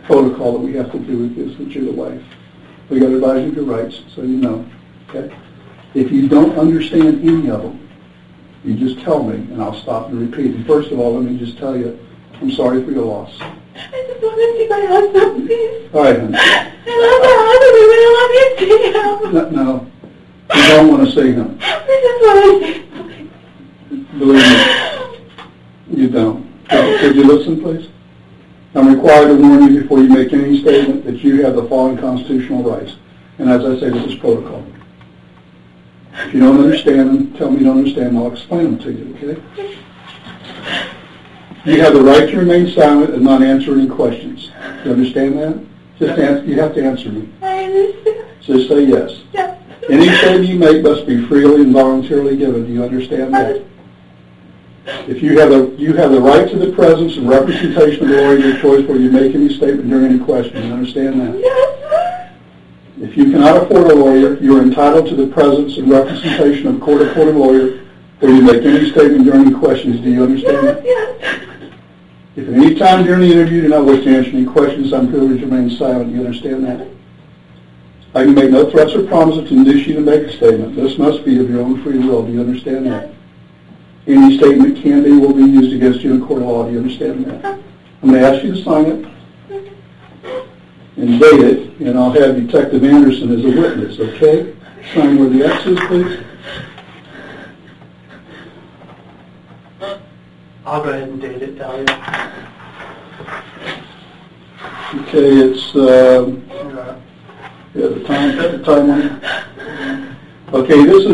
protocol that we have to do with this, that you're the wife. We got to advise you of your rights, so you know. Okay? If you don't understand any of them, you just tell me, and I'll stop and repeat. And first of all, let me just tell you, I'm sorry for your loss. I just want to see my husband, please. All right, honey. I love my husband. I love you, see him. No, you don't want to see him. I just want to see him. Believe me, you don't. Could you listen, please? I'm required to warn you before you make any statement that you have the following constitutional rights. And as I say, this is protocol. If you don't understand them, tell me you don't understand, and I'll explain them to you, okay? You have the right to remain silent and not answer any questions. You understand that? Just answer, you have to answer me. I understand. Just say yes. Yes. Any statement you make must be freely and voluntarily given. Do you understand that? If you have the right to the presence and representation of the lawyer of your choice where you make any statement during any question. You understand that? Yes. If you cannot afford a lawyer, you are entitled to the presence and representation of a court-appointed lawyer where you make any statement during any questions. Do you understand that? Yes. If at any time during the interview you do not wish to answer any questions, I'm privileged to remain silent. Do you understand that? I can make no threats or promises to induce you to make a statement. This must be of your own free will. Do you understand that? Any statement can be will be used against you in court of law. Do you understand that? I'm going to ask you to sign it and date it, and I'll have Detective Anderson as a witness, okay? Sign where the X is, please. I'll go ahead and date it, Dalia. Okay, it's, yeah, the time on it. Okay, this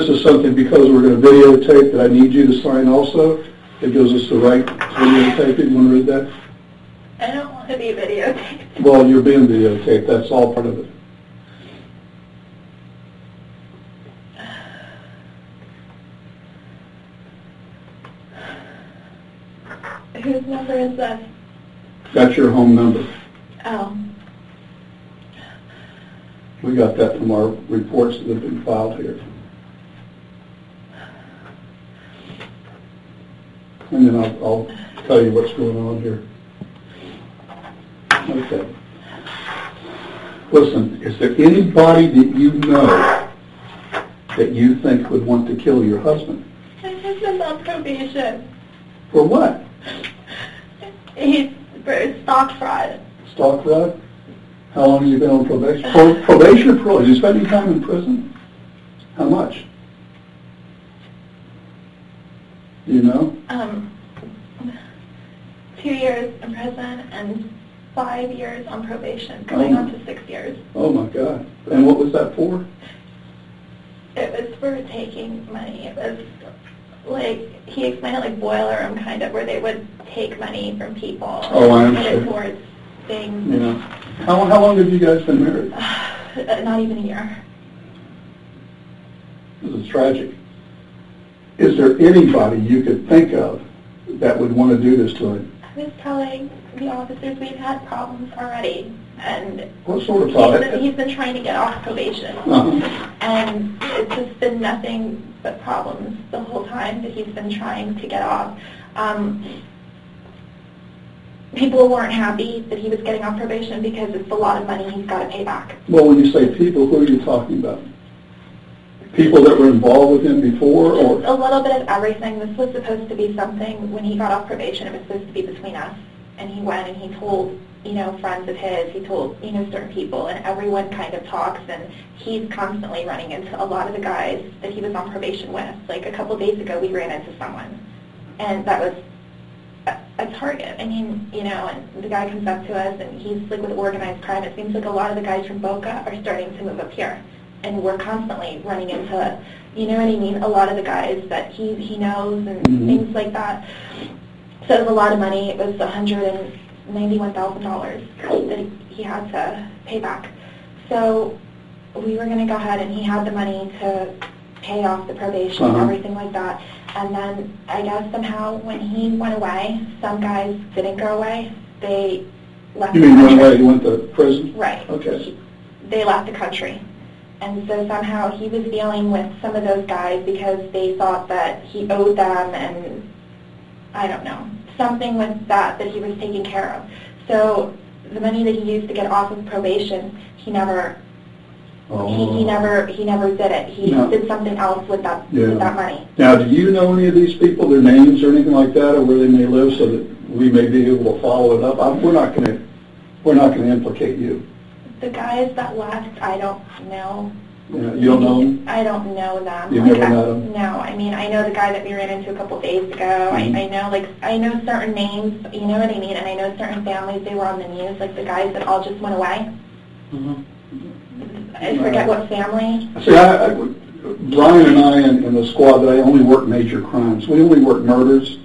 is something, because we're going to videotape, that I need you to sign also. It gives us the right to videotape it. You want to read that? I don't want to be videotaped. Well, you're being videotaped. That's all part of it. Whose number is this? That's your home number. Oh. We got that from our reports that have been filed here. And then I'll tell you what's going on here. Okay. Listen, is there anybody that you know that you think would want to kill your husband? My husband's on probation. For what? He's for stock fraud. Stock fraud? How long has he been on probation? Probation or parole? Is he spending time in prison? How much? Do you know? 2 years in prison and 5 years on probation, going on to 6 years. Oh my God. And what was that for? It was for taking money. It was like, he explained it like boiler room kind of, where they would take money from people and put it towards things. Yeah. How long have you guys been married? Not even a year. This is tragic. Is there anybody you could think of that would want to do this to him? I was telling the officers we've had problems already, and what sort of problem? He's been trying to get off probation, and it's just been nothing but problems the whole time that he's been trying to get off. People weren't happy that he was getting off probation because it's a lot of money he's got to pay back. Well, when you say people, who are you talking about? People that were involved with him before, or? A little bit of everything. This was supposed to be something, when he got off probation, it was supposed to be between us. And he went and he told, friends of his, he told, certain people, and everyone kind of talks, and he's constantly running into a lot of the guys that he was on probation with. Like a couple days ago, we ran into someone, and that was a target. I mean, and the guy comes up to us, and he's like with organized crime. It seems like a lot of the guys from Boca are starting to move up here. And we're constantly running into, a lot of the guys that he knows and things like that. So it was a lot of money. It was $191,000 that he had to pay back. So we were going to go ahead, and he had the money to pay off the probation and everything like that. And then I guess somehow when he went away, some guys didn't go away. They left the country. You mean went away? He went to prison? Right. Okay. They left the country. And so somehow he was dealing with some of those guys because they thought that he owed them, and I don't know. something with that he was taking care of. So the money that he used to get off of probation, he never did it. He did something else with that money. Now, do you know any of these people, their names or anything like that, or where they may live, so that we may be able to follow it up? We're not going to implicate you. The guys that left, I don't know. Yeah, you don't know them? I don't know them. You've never met them? No, I mean, I know the guy that we ran into a couple of days ago. Mm-hmm. I know certain names, you know what I mean, and I know certain families, they were on the news, like the guys that all just went away. Mm-hmm. I forget what family. See, Brian and I in the squad, I only work major crimes. We only work murders,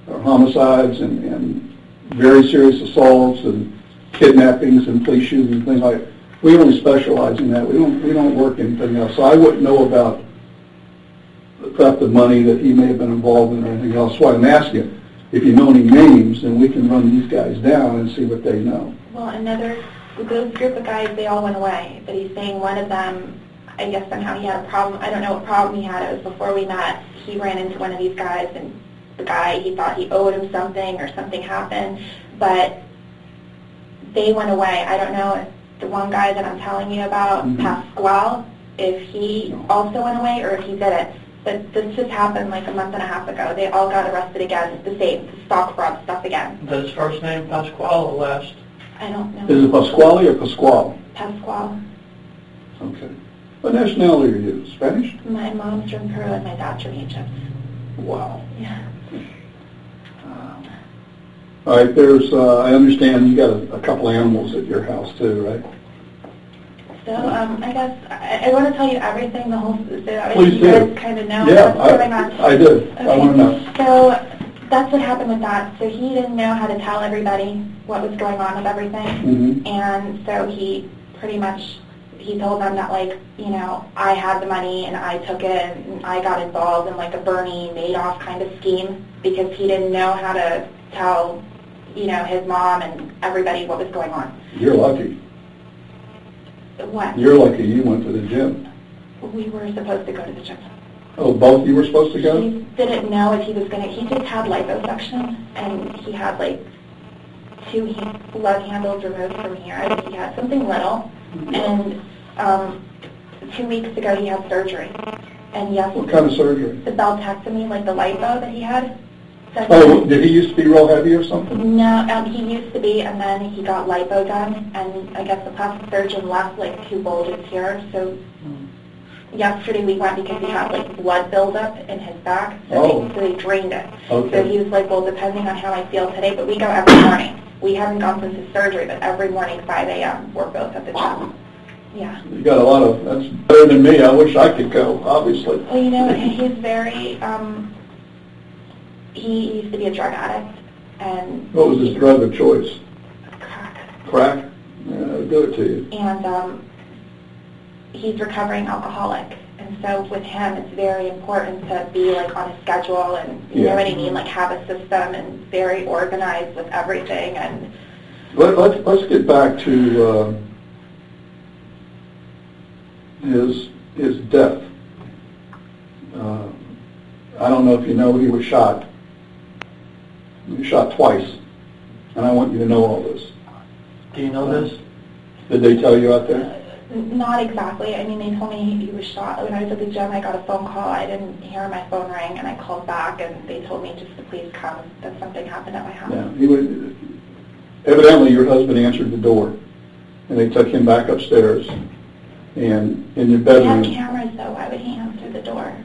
or homicides, and very serious assaults, and kidnappings, and police shootings, and things like that. We only specialize in that. We don't work anything else. So I wouldn't know about the theft of money that he may have been involved in or anything else. That's why I'm asking. If you know any names, then we can run these guys down and see what they know. Well, those group of guys, they all went away. But he's saying one of them, I guess somehow he had a problem. I don't know what problem he had. It was before we met. He ran into one of these guys, and the guy, he thought he owed him something or something happened. But they went away. I don't know if the one guy that I'm telling you about, mm-hmm. Pasquale, if he also went away or if he didn't. But this just happened like a month and a half ago. They all got arrested again. The same stock fraud stuff again. Is that his first name, Pasquale, or last? I don't know. Is it Pasquale or Pasquale? Pasquale. Okay. What nationality are you? Spanish? My mom's from Peru and my dad's from Egypt. Wow. Yeah. All right, I understand you got a couple animals at your house too, right? So, I guess, I want to tell you everything, the whole, so that Please you do. guys kind of know Yeah, what's going on. I do. Okay. I want to know. So, that's what happened with that. So he didn't know how to tell everybody what was going on with everything. Mm-hmm. And so he pretty much, he told them that, like, you know, I had the money and I took it and I got involved in like a Bernie Madoff kind of scheme because he didn't know how to tell, you know, his mom and everybody what was going on. You're lucky. What? You're lucky you went to the gym. We were supposed to go to the gym. Oh, both of you were supposed to go? He didn't know if he was going to, he just had liposuction, and he had like 2 blood handles removed from here. I think he had something little, and 2 weeks ago he had surgery. And yes, What kind of surgery? the beltectomy, like the lipo that he had. Oh, did he used to be real heavy or something? No, he used to be, and then he got lipo done, and I guess the plastic surgeon left like 2 bulges here, so yesterday we went because he had like blood buildup in his back, so they drained it. Okay. So he was like, well, depending on how I feel today, but we go every morning. We haven't gone since his surgery, but every morning 5 a.m. we're both at the gym. Yeah. You got a lot of, that's better than me. I wish I could go, obviously. Well, you know, he's very, he used to be a drug addict, and... What was his drug of choice? Crack. Crack? Yeah, I'll do it to you. And he's recovering alcoholic, and so with him it's very important to be like on a schedule and you know what I mean, like have a system and very organized with everything. And let's get back to his death. I don't know if you know, he was shot. He was shot twice, and I want you to know all this. Do you know this? Did they tell you out there? Not exactly. I mean, they told me he was shot. When I was at the gym, I got a phone call. I didn't hear my phone ring, and I called back, and they told me just to please come, that something happened at my house. Yeah, evidently your husband answered the door, and they took him back upstairs, and in your bedroom... We have cameras, though. Why would he answer the door?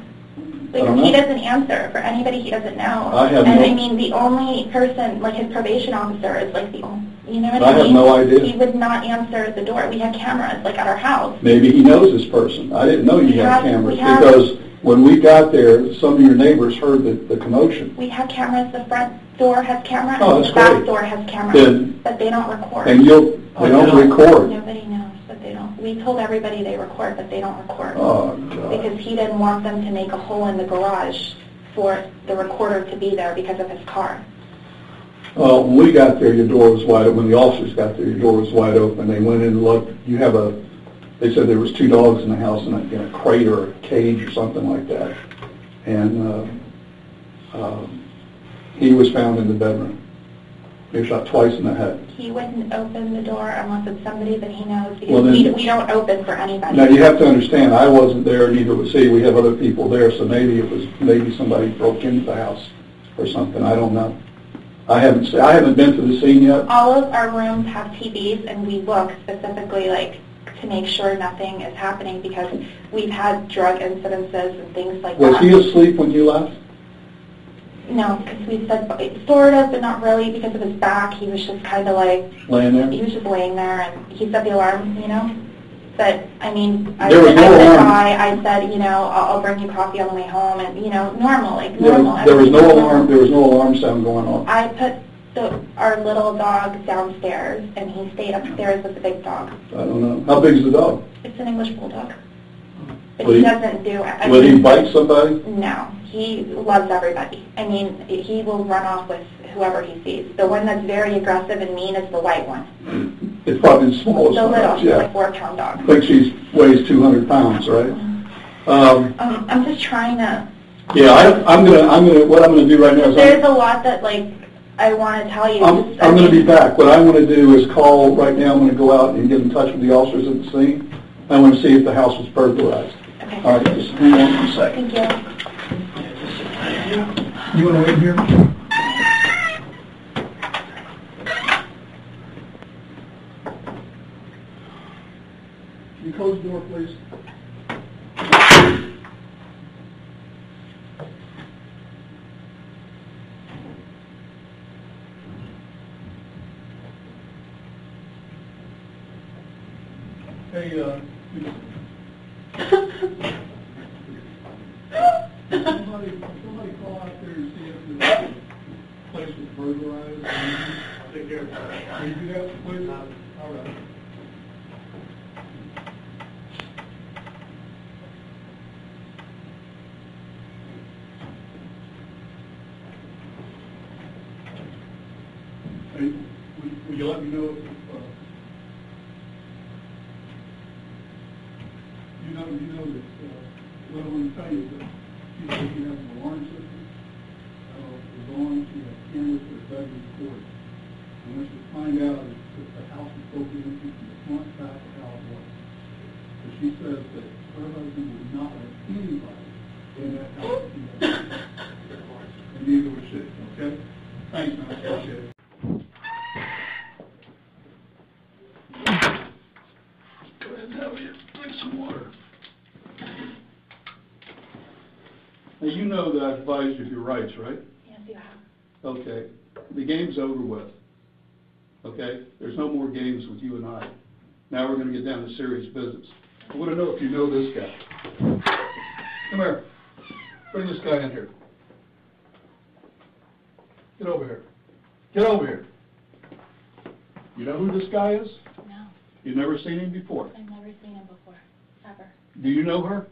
Because he doesn't answer for anybody he doesn't know. I mean, the only person, like his probation officer, is like the only... You know what I mean? I have no idea. He would not answer the door. We have cameras, like, at our house. Maybe he knows this person. I didn't know you had cameras because when we got there, some of your neighbors heard the commotion. We have cameras. The front door has camera, and the back door has camera, but they don't record. And they don't record. Nobody knows, but they don't. We told everybody they record, but they don't record. Oh, God. Because he didn't want them to make a hole in the garage for the recorder to be there because of his car. Well, when we got there, your door was wide open. When the officers got there, your door was wide open. They went in and looked. They said there was 2 dogs in the house in a crate or a cage or something like that. And He was found in the bedroom. He was shot twice in the head. He wouldn't open the door unless it's somebody that he knows, because Well, then- we don't open for anybody. Now, you have to understand, I wasn't there, neither was he. We have other people there, so maybe somebody broke into the house or something. I don't know. I haven't been to the scene yet. All of our rooms have TVs, and we look specifically, like, to make sure nothing is happening, because we've had drug incidences and things like that. Was he asleep when you left? No, because we said sort of, but not really, because of his back. He was just kind of like... Laying there? He was just laying there, and he set the alarm, you know? But, I mean, I There was no alarm. I said, you know, I'll bring you coffee on the way home, and, you know, normal, like normal. There was no alarm. There was no alarm sound going on. I put our little dog downstairs, and he stayed upstairs with the big dog. I don't know. How big is the dog? It's an English bulldog. But Will he he- doesn't do it. Will he bite somebody? No. He loves everybody. I mean, he will run off with whoever he sees. The one that's very aggressive and mean is the white one. It's probably the smallest The one. little, she's Yeah. like 4-pound dog. I think she weighs 200 pounds, right? I'm just trying to... Yeah, what I'm gonna do right now is There's a lot that, like, I want to tell you. I'm gonna be back. What I want to do is call right now. I'm gonna go out and get in touch with the officers at the scene. I want to see if the house was burglarized. Okay. All right, just hang on for a second. Thank you. You want to wait here? Can you close the door, please? Hey, somebody call out there and see if the place was burglarized. I'll take care of it. Can you do that, please? All right. Hey, will you let me know if, you know that, what I want to tell you is that she said she has an alarm system. It's on, she has cameras that are better recorded. And what she's find out is that the house was broken into from the front, back, of how it was. So she says that her husband would not let anybody in that house. And neither would she, okay? Thanks, man, I appreciate it. Go ahead and have you drink some water. Now, you know that I advised you of your rights, right? Yes, you have. Okay. The game's over with. Okay? There's no more games with you and I. Now we're going to get down to serious business. I want to know if you know this guy. Come here. Bring this guy in here. Get over here. Get over here. You know who this guy is? No, You've never seen him before. I've never seen him before, ever. Do you know her?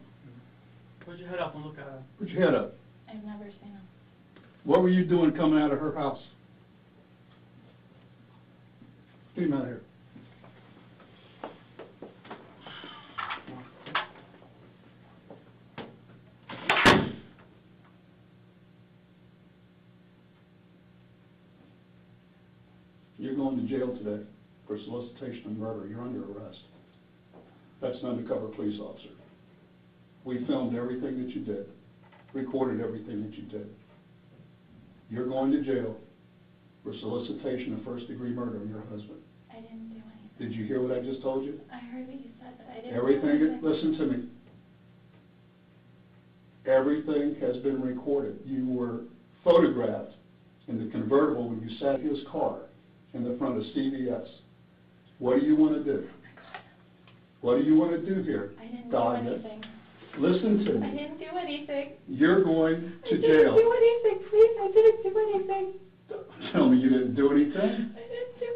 Put your head up and look at her. Put your head up. I've never seen him. What were you doing coming out of her house? Get him out of here. You're going to jail today for solicitation of murder. You're under arrest. That's an undercover police officer. We filmed everything that you did, recorded everything that you did. You're going to jail for solicitation of first-degree murder of your husband. I didn't do anything. Did you hear what I just told you? I heard what you said, but I didn't do Everything, anything. listen to me. Everything has been recorded. You were photographed in the convertible when you sat in his car in the front of CVS. What do you want to do? What do you want to do here? I didn't do Dalia? anything. Listen to I me. didn't do anything. You're going to I jail. didn't do anything, please. I didn't do anything. Tell me you didn't do anything. I didn't do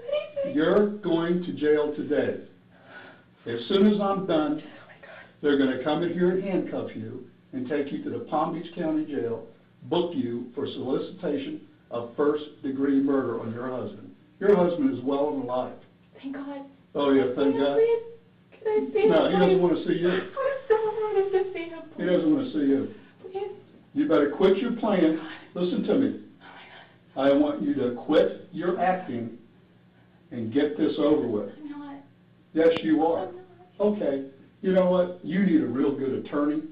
anything. You're going to jail today. As soon as I'm done, they're going to come in here and handcuff you and take you to the Palm Beach County Jail, book you for solicitation of first-degree murder on your husband. Your husband is well and alive. Thank God. Oh, yeah, thank God. Please? Can I see him? No, he doesn't please? want to see you. I so wanted to see him. He doesn't want to see you. Please. You better quit your playing. Listen to me. I want you to quit your acting and get this over with. I'm not. Yes, you are. I'm not. Okay, you know what? You need a real good attorney.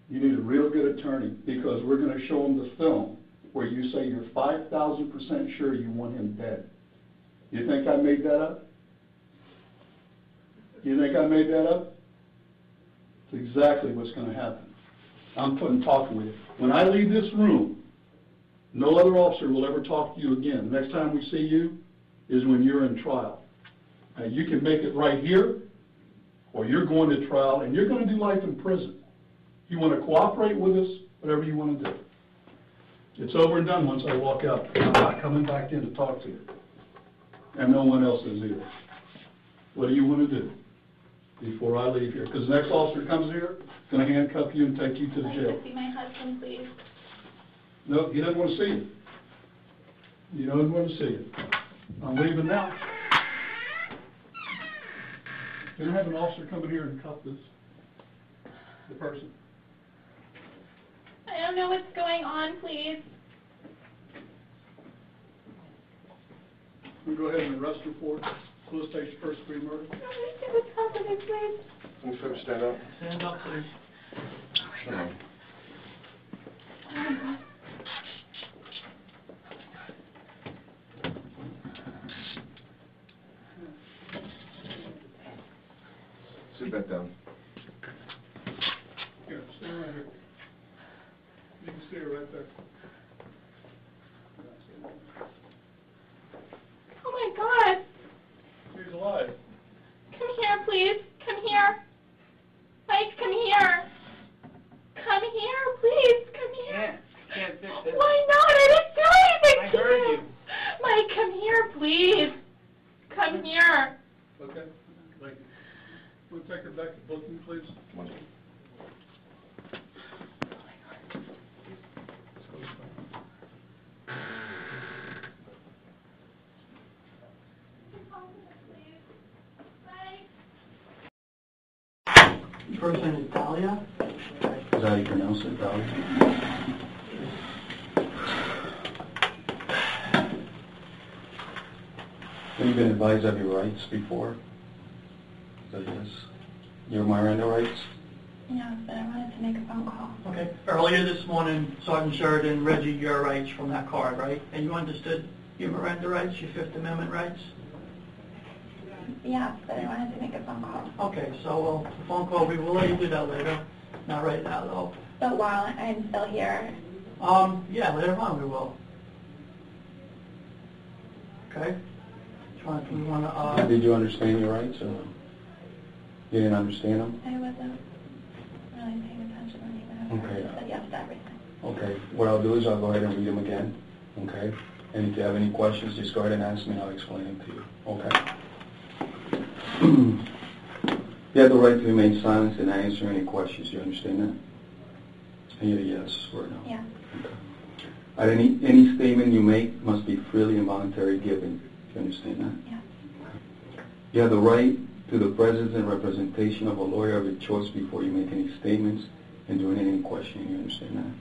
You need a real good attorney because we're going to show them the film where you say you're 5,000% sure you want him dead. You think I made that up? You think I made that up? It's exactly what's going to happen. I'm talking with you. When I leave this room, no other officer will ever talk to you again. The next time we see you is when you're in trial. Now, you can make it right here, or you're going to trial, and you're going to do life in prison. You want to cooperate with us, whatever you want to do. It's over and done once I walk out. I'm not coming back in to talk to you. And no one else is either. What do you want to do before I leave here? Because the next officer comes here, going to handcuff you and take you to the jail. I'd like to see my husband, please. No, he doesn't want to see you. He doesn't want to see you. I'm leaving now. Can I have an officer come in here and cuff the person? I don't know what's going on, please. We'll go ahead and arrest her for solicitation, first degree murder. What's happening, please? Can you folks stand up? Stand up, please. No. Sit back down. Here, stay right here. You can stay right there. Oh my God! He's alive. Come here, please. Come here. Mike, come here. Come here, please. Come here. Can't fix it. Why not? I didn't do anything I to heard you. you. Mike, come here, please. Come here. Okay. Thank you. We'll take her back to booking, please. Come on. First name is Dalia. Is that how you pronounce it, Dalia? Have you been advised of your rights before? So yes. Your Miranda rights? Yeah, but I wanted to make a phone call. Okay. Earlier this morning, Sergeant Sheridan read you your rights from that card, right? And you understood your Miranda rights, your Fifth Amendment rights? Yeah, but I wanted to make a phone call. Okay, so the phone call, we will let you do that later. Not right now, though. But while I'm still here, Yeah, later on we will. Okay? We want to, Did you understand your rights, or you didn't understand them? I wasn't really paying attention when you Okay. said yes to everything. Okay. What I'll do is I'll go ahead and read them again. Okay? And if you have any questions, just go ahead and ask me and I'll explain them to you. Okay? You have the right to remain silent and not answer any questions. You understand that? And you're a yes or no? Yeah. Okay. Any statement you make must be freely and voluntarily given. You understand that? Yeah. You have the right to the presence and representation of a lawyer of your choice before you make any statements and during any questioning. You understand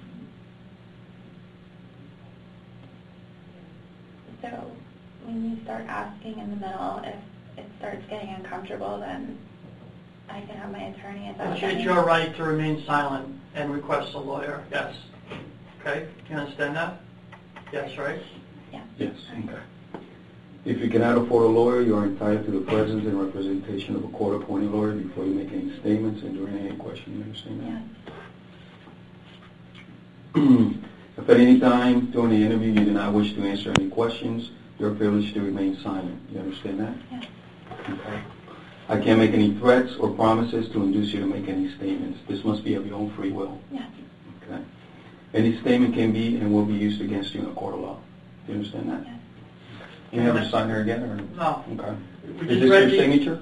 that? So when you start asking in the middle, if it starts getting uncomfortable, then I can have my attorney. Is that what that it's means? your right to remain silent and request a lawyer, yes. Okay? You understand that? Yes, right? Yeah. Yes. Okay. If you cannot afford a lawyer, you are entitled to the presence and representation of a court-appointed lawyer before you make any statements and during any question. You understand that? Yeah. If at any time during the interview you do not wish to answer any questions, you're privileged to remain silent. You understand that? Yeah. Okay. I can't make any threats or promises to induce you to make any statements. This must be of your own free will. Yeah. Okay. Any statement can be and will be used against you in a court of law. You understand that? Yeah. You never sign her again, or? No. Okay. We Is just this read your the- signature?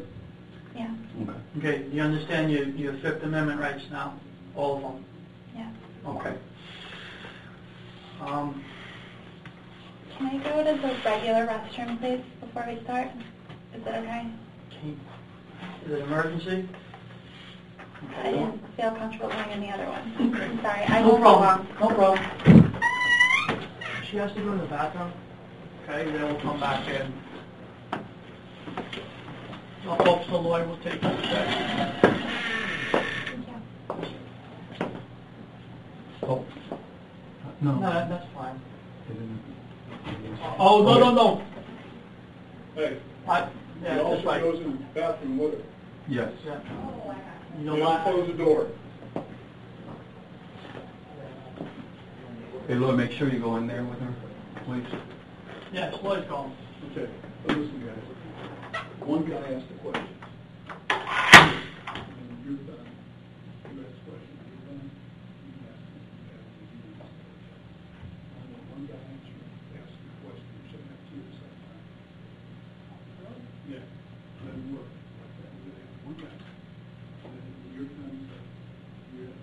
Yeah. Okay. Okay, you understand your Fifth Amendment rights now? All of them? Yeah. Okay. Can I go to the regular restroom, please, before we start? Is that okay? Is it emergency? I didn't feel comfortable going in the other one. I'm sorry. I No won't go problem. long. No problem. she has to go to the bathroom. Okay, then we'll come back in. I hope the lawyer will take it today. Oh, no. No, that's fine. Oh, no. Hey, Yeah, he that's also right. goes in the bathroom with her. Yes. Yeah. You know Don't what? close the door. Hey, Lloyd, make sure you go in there with her, please. Yes, Lloyd's gone. Okay, so listen, guys. One guy asked a question. And you're done. You ask questions, you're done. You can ask them. One guy asked a question, you shouldn't have two at the same time. Yeah, doesn't work like that. You have one guy. And then you're done. You're done.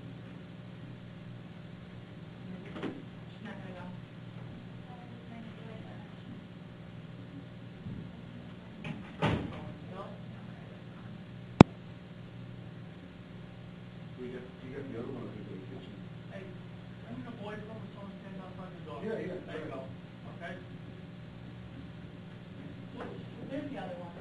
She's not gonna go. You got the other one in the kitchen. Hey, bring the boys over, someone stand outside the door. Yeah, yeah. There you go, okay? There's the other one.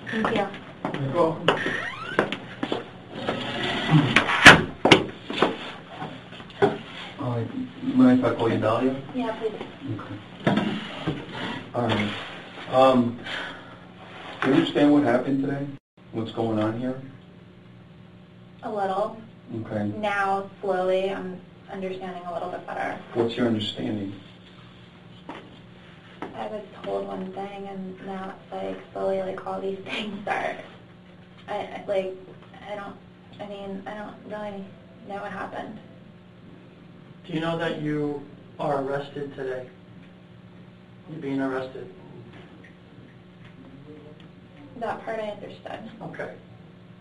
Thank you. You're welcome. Mind if I call you Dalia? Yeah, please. Okay. All right. Do you understand what happened today? What's going on here? A little. Okay. Now, slowly, I'm understanding a little bit better. What's your understanding? I was told one thing, and now it's like slowly, like all these things are. I don't really know what happened. Do you know that you are arrested today? You're being arrested. That part I understood. Okay.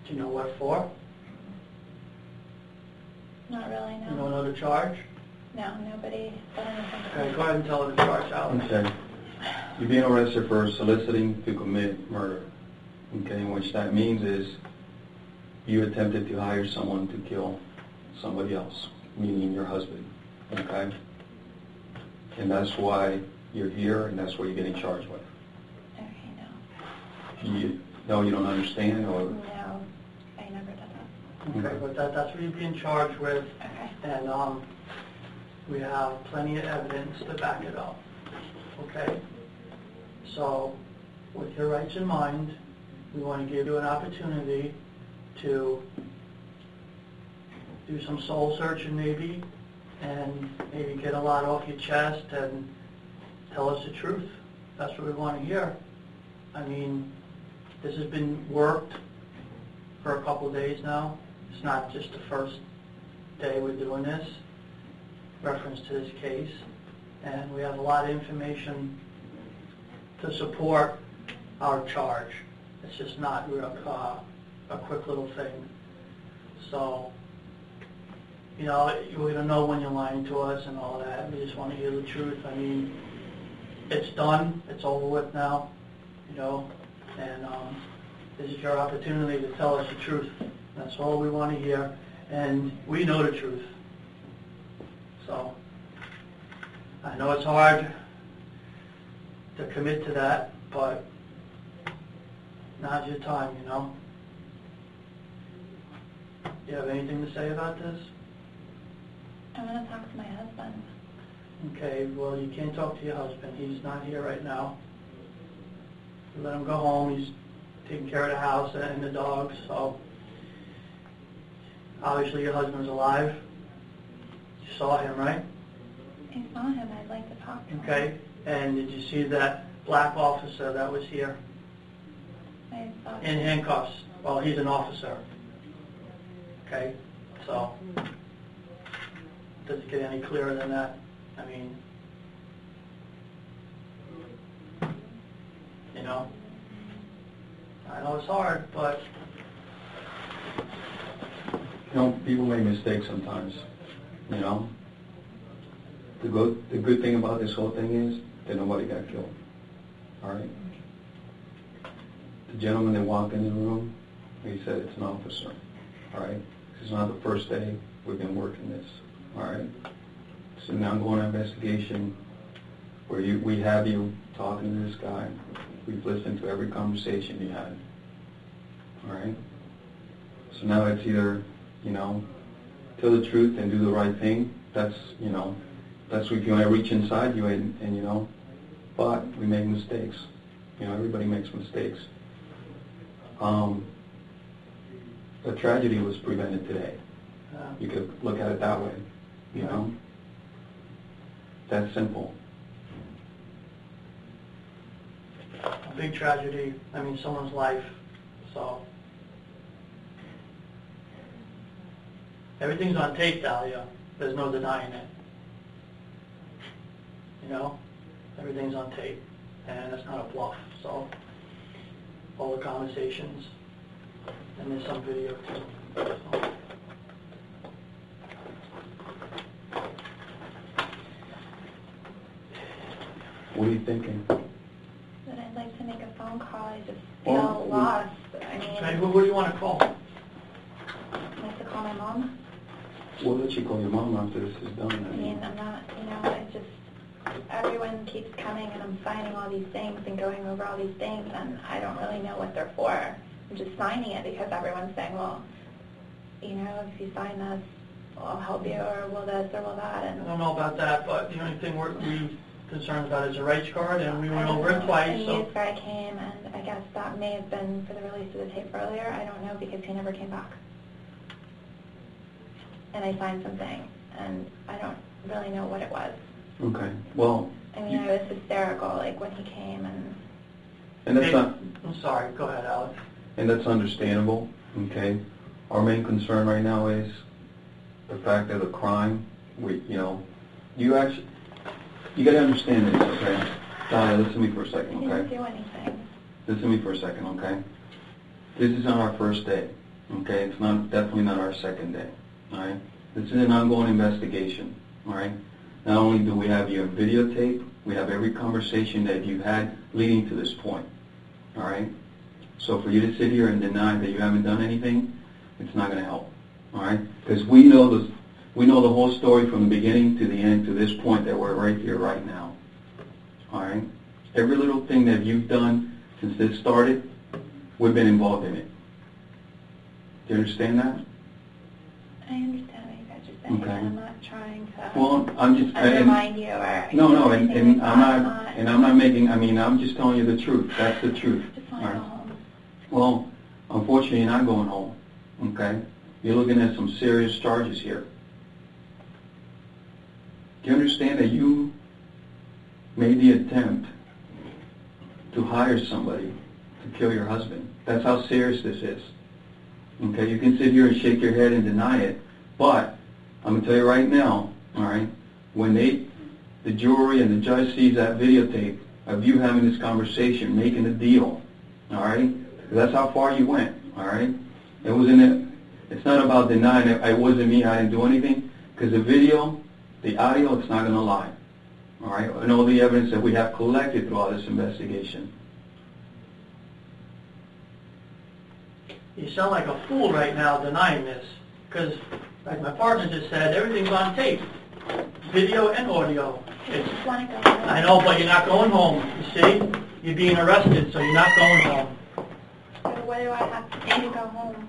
Do you know what for? Not really, You don't no. know the charge? No, nobody said anything to Okay, me. go ahead and tell her the charge, Alex. Okay. You're being arrested for soliciting to commit murder. Okay, which that means is you attempted to hire someone to kill somebody else, meaning your husband. Okay? And that's why you're here, and that's what you're getting charged with. Okay, no. You don't understand, or? No, I never did that. Okay, but that's what you're being charged with, Okay. and we have plenty of evidence to back it up. Okay? So, with your rights in mind, we want to give you an opportunity to do some soul searching maybe, and maybe get a lot off your chest and tell us the truth. That's what we want to hear. I mean, this has been worked for a couple of days now. It's not just the first day we're doing this, reference to this case. and we have a lot of information to support our charge. It's just not a quick little thing. So, you know, we're going to know when you're lying to us and all that. We just want to hear the truth. I mean, it's done. It's over with now, you know, and this is your opportunity to tell us the truth. That's all we want to hear, and we know the truth. So, I know it's hard to commit to that, but now's your time, you know. Do you have anything to say about this? I'm going to talk to my husband. Okay, well, you can't talk to your husband. He's not here right now. Let him go home. He's taking care of the house and the dogs, so obviously your husband's alive. You saw him, right? I saw him. I'd like to talk to him. Okay, and did you see that black officer that was here I saw in handcuffs? Well, he's an officer. Okay, so does it get any clearer than that? I mean, you know, I know it's hard, but You know, people make mistakes sometimes, you know. The good thing about this whole thing is that nobody got killed, all right? The gentleman that walked in the room, he said it's an officer, all right? This is not the first day we've been working this, all right? It's an ongoing investigation where we have you talking to this guy. We've listened to every conversation you had, all right? So now it's either, you know, tell the truth and do the right thing. That's, you know, that's if you want to reach inside you and you know, but we make mistakes. You know, everybody makes mistakes. A tragedy was prevented today. You could look at it that way, you know. That's simple. a big tragedy. I mean, someone's life. So everything's on tape, Dalia. There's no denying it. You know, everything's on tape, and it's not a bluff. So all the conversations, and there's some video too. So. What are you thinking? That I'd like to make a phone call. I just feel lost. I mean, Okay, what do you want to call? I'd like to call my mom. We'll let you call your mom after this is done. I mean, I'm not, you know, it just, everyone keeps coming and I'm signing all these things and going over all these things and I don't really know what they're for. I'm just signing it because everyone's saying, well, you know, if you sign this, I'll help you, or will this, or will that. And I don't know about that, but the only thing we're concerned about is a rights card, and we went over it twice. And the So news guy came, and I guess that may have been for the release of the tape earlier. I don't know because he never came back. And I signed something, and I don't really know what it was. Okay. Well. I mean, I was hysterical, like when he came, And that's not. I'm sorry. Go ahead, Alex. And that's understandable. Okay. Our main concern right now is the fact of the crime. You got to understand this, okay? Dalia, listen to me for a second, he okay? didn't do anything. Listen to me for a second, okay? This is not our first day, okay? It's definitely not our second day, all right? This is an ongoing investigation, all right? Not only do we have your videotape, we have every conversation that you've had leading to this point, all right? So for you to sit here and deny that you haven't done anything, it's not going to help, all right? Because we know the whole story from the beginning to the end to this point that we're right here right now, all right? Every little thing that you've done since this started, we've been involved in it. Do you understand that? I understand what you guys are saying. Okay. I'm not trying to Well, I'm just undermine you or No, anything and like I'm that. not, and I'm not making. I mean, I'm just telling you the truth. That's the truth. I just want all to go right? home. Well, unfortunately, you're not going home. Okay, you're looking at some serious charges here. Do you understand that you made the attempt to hire somebody to kill your husband? That's how serious this is. Okay, you can sit here and shake your head and deny it, but I'm going to tell you right now, all right, when they the jury and the judge sees that videotape of you having this conversation, making a deal, all right? That's how far you went, all right? It wasn't it. It's not about denying it wasn't me, I didn't do anything, because the video, the audio, it's not going to lie, all right? And all the evidence that we have collected throughout this investigation. You sound like a fool right now denying this, because, like my partner just said, everything's on tape, video and audio. I just want to go home. I know, but you're not going home, you see? You're being arrested, so you're not going home. So what do I have to do to go home?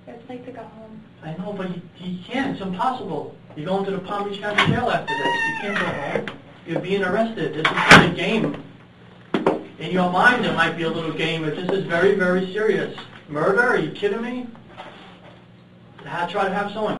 I'd like to go home. I know, but you can't. It's impossible. You're going to the Palm Beach County Jail after this. You can't go home. You're being arrested. This is not a game. In your mind, it might be a little game, but this is very, very serious. Murder? Are you kidding me? I try to have someone